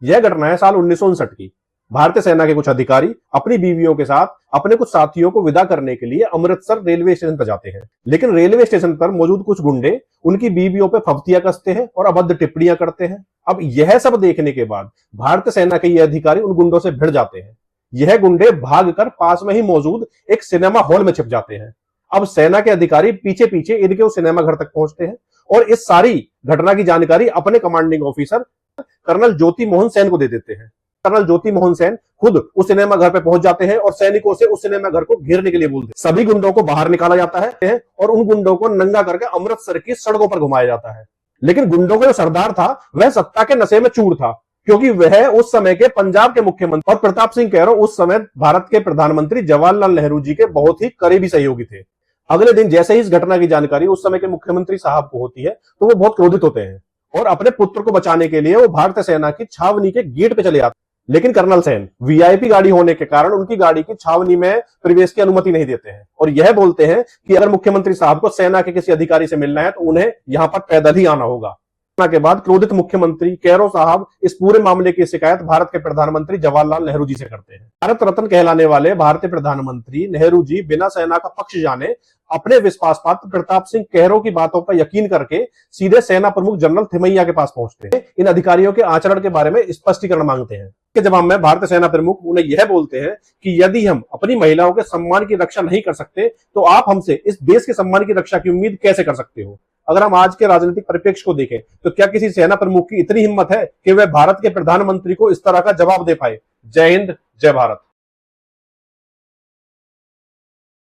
यह घटना है साल 1959 की। भारतीय सेना के कुछ अधिकारी अपनी बीवियों के साथ अपने कुछ साथियों को विदा करने के लिए अमृतसर रेलवे स्टेशन पर जाते हैं, लेकिन रेलवे स्टेशन पर मौजूद कुछ गुंडे उनकी बीवियों पर फब्तियां कसते हैं और अभद्र टिप्पणियां करते हैं। अब यह सब देखने के बाद भारतीय सेना के ये अधिकारी उन गुंडों से भिड़ जाते हैं। यह गुंडे भागकर पास में ही मौजूद एक सिनेमा हॉल में छिप जाते हैं। अब सेना के अधिकारी पीछे पीछे इनके उस सिनेमा घर तक पहुंचते हैं और इस सारी घटना की जानकारी अपने कमांडिंग ऑफिसर कर्नल ज्योति मोहन सेन को दे देते हैं। कर्नल ज्योति मोहन सेन खुद उस सिनेमा घर पे पहुंच जाते हैं और सैनिकों से उस सिनेमा घर को घेरने के लिए बोलते हैं। सभी गुंडों को बाहर निकाला जाता है और उन गुंडों को नंगा करके अमृतसर की सड़कों पर घुमाया जाता है। लेकिन गुंडों का जो सरदार था वह सत्ता के नशे में चूर था, क्योंकि वह उस समय के पंजाब के मुख्यमंत्री और प्रताप सिंह कैरो उस समय भारत के प्रधानमंत्री जवाहरलाल नेहरू जी के बहुत ही करीबी सहयोगी थे। अगले दिन जैसे ही इस घटना की जानकारी उस समय के मुख्यमंत्री साहब को होती है तो वो बहुत क्रोधित होते हैं और अपने पुत्र को बचाने के लिए वो भारतीय सेना की छावनी के गेट पे चले जाते हैं। लेकिन कर्नल सेन वीआईपी गाड़ी होने के कारण उनकी गाड़ी की छावनी में प्रवेश की अनुमति नहीं देते हैं और यह बोलते हैं कि अगर मुख्यमंत्री साहब को सेना के किसी अधिकारी से मिलना है तो उन्हें यहां पर पैदल ही आना होगा। के बाद क्रोधित मुख्यमंत्री कैरो साहब इस पूरे मामले की शिकायत भारत के प्रधानमंत्री जवाहरलाल नेहरू जी से करते हैं। भारत रत्न कहलाने वाले भारतीय प्रधानमंत्री नेहरू जी बिना सेना का पक्ष जाने अपने विश्वास पात्र प्रताप सिंह कैरो की बातों पर यकीन करके सीधे सेना प्रमुख जनरल थिमैया के पास पहुंचते हैं। इन अधिकारियों के आचरण के बारे में स्पष्टीकरण मांगते हैं। के जवाब में भारतीय सेना प्रमुख उन्हें यह बोलते हैं कि यदि हम अपनी महिलाओं के सम्मान की रक्षा नहीं कर सकते तो आप हमसे इस देश के सम्मान की रक्षा की उम्मीद कैसे कर सकते हो। अगर हम आज के राजनीतिक परिप्रेक्ष्य को देखें तो क्या किसी सेना प्रमुख की इतनी हिम्मत है कि वह भारत के प्रधानमंत्री को इस तरह का जवाब दे पाए। जय हिंद, जय भारत।